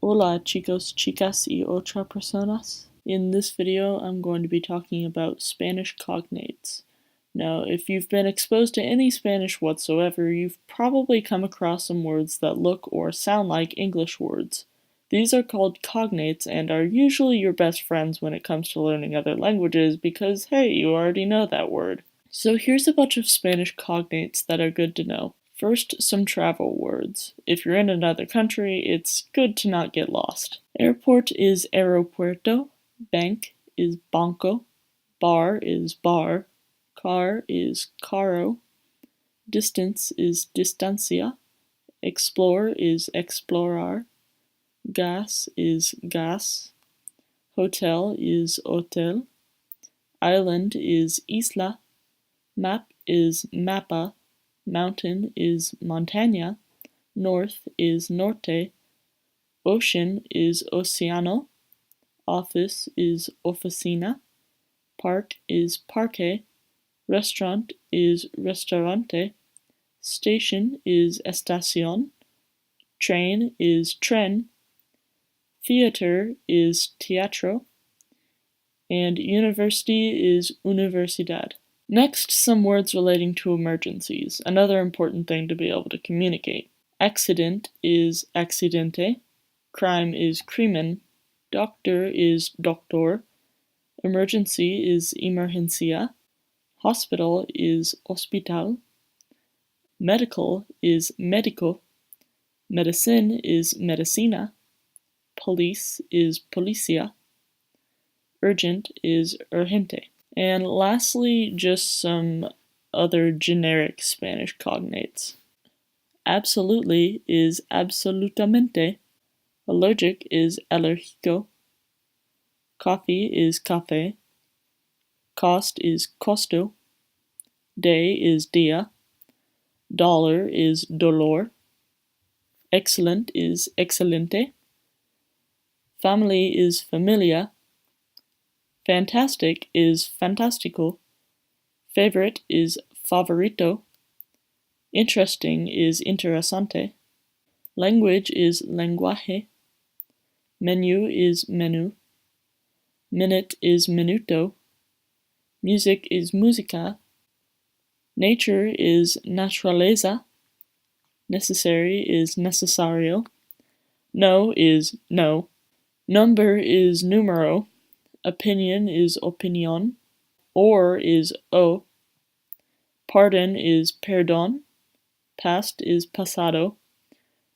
Hola chicos, chicas y otra personas. In this video, I'm going to be talking about Spanish cognates. Now, if you've been exposed to any Spanish whatsoever, you've probably come across some words that look or sound like English words. These are called cognates and are usually your best friends when it comes to learning other languages because, hey, you already know that word. So here's a bunch of Spanish cognates that are good to know. First, some travel words. If you're in another country, it's good to not get lost. Airport is aeropuerto, bank is banco, bar is bar, car is carro, distance is distancia, explore is explorar, gas is gas, hotel is hotel, island is isla, map is mapa, mountain is montaña, north is norte, ocean is oceano, office is oficina, park is parque, restaurant is restaurante, station is estación, train is tren, theater is teatro, and university is universidad. Next, some words relating to emergencies, another important thing to be able to communicate. Accident is accidente, crime is crimen, doctor is doctor, emergency is emergencia, hospital is hospital, medical is médico, medicine is medicina, police is policia, urgent is urgente. And lastly, just some other generic Spanish cognates. Absolutely is absolutamente, allergic is alergico, coffee is café, cost is costo, day is dia, dollar is dolor, excellent is excelente, family is familia, fantastic is fantastico, favorite is favorito, interesting is interesante, language is lenguaje, menu is menu, minute is minuto, music is musica, nature is naturaleza, necessary is necesario, no is no, number is numero, opinion is opinion, or is o, pardon is perdón, past is pasado,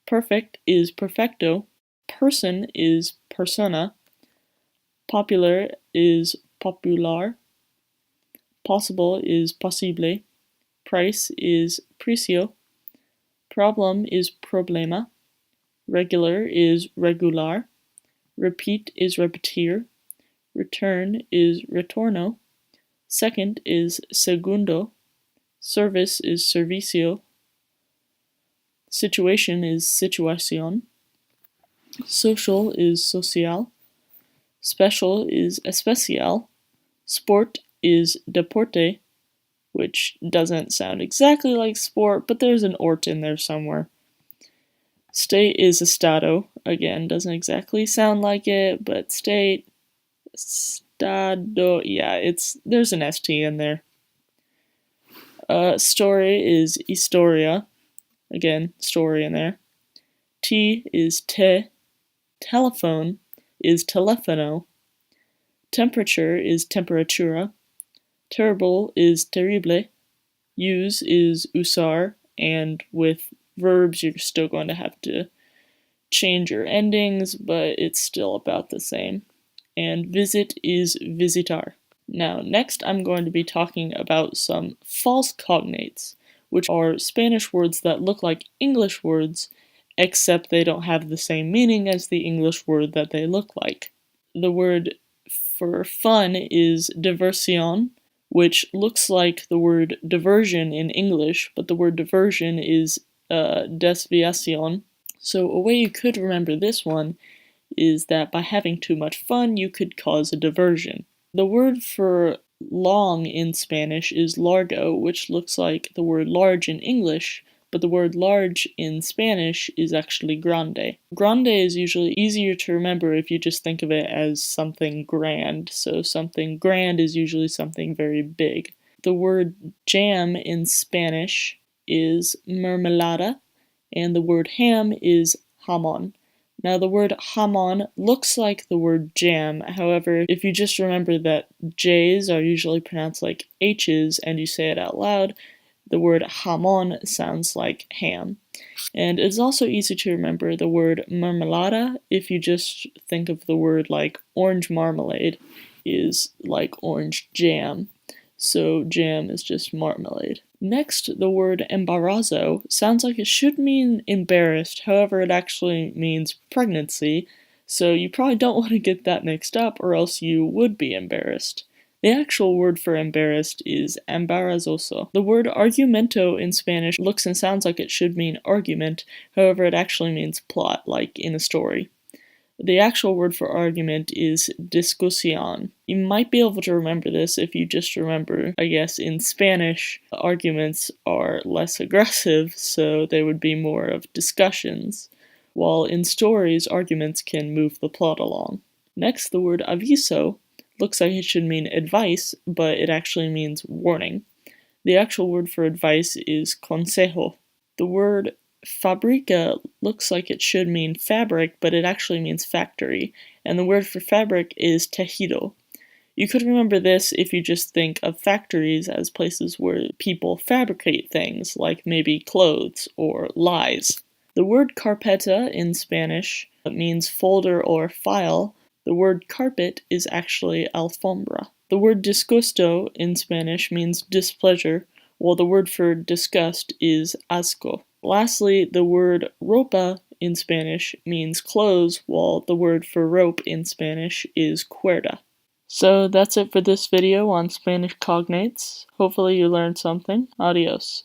perfect is perfecto, person is persona, popular is popular, possible is posible, price is precio, problem is problema, regular is regular, repeat is repetir, return is retorno, second is segundo, service is servicio, situation is situación, social is social, special is especial, sport is deporte, which doesn't sound exactly like sport, but there's an ort in there somewhere. State is estado, again, doesn't exactly sound like it, but state, estado, yeah, there's an ST in there. Story is historia, again, story in there. Tea is te, telephone is telefono, temperature is temperatura, terrible is terrible, use is usar, and with verbs you're still going to have to change your endings, but it's still about the same. And visit is visitar. Now, next I'm going to be talking about some false cognates, which are Spanish words that look like English words, except they don't have the same meaning as the English word that they look like. The word for fun is diversión, which looks like the word diversion in English, but the word diversion is desviación. So a way you could remember this one is that by having too much fun, you could cause a diversion. The word for long in Spanish is largo, which looks like the word large in English, but the word large in Spanish is actually grande. Grande is usually easier to remember if you just think of it as something grand, so something grand is usually something very big. The word jam in Spanish is mermelada, and the word ham is jamon. Now the word jamon looks like the word jam, however, if you just remember that J's are usually pronounced like H's and you say it out loud, the word jamon sounds like ham. And it's also easy to remember the word mermelada if you just think of the word like orange marmalade is like orange jam. So jam is just marmalade. Next, the word embarazo sounds like it should mean embarrassed, however it actually means pregnancy, so you probably don't want to get that mixed up or else you would be embarrassed. The actual word for embarrassed is embarazoso. The word argumento in Spanish looks and sounds like it should mean argument, however it actually means plot, like in a story. The actual word for argument is discusión. You might be able to remember this if you just remember, I guess, in Spanish, arguments are less aggressive, so they would be more of discussions, while in stories, arguments can move the plot along. Next, the word aviso looks like it should mean advice, but it actually means warning. The actual word for advice is consejo. The word fabrica looks like it should mean fabric, but it actually means factory, and the word for fabric is tejido. You could remember this if you just think of factories as places where people fabricate things, like maybe clothes or lies. The word carpeta in Spanish means folder or file. The word carpet is actually alfombra. The word disgusto in Spanish means displeasure, while the word for disgust is asco. Lastly, the word ropa in Spanish means clothes, while the word for rope in Spanish is cuerda. So that's it for this video on Spanish cognates. Hopefully you learned something. Adios.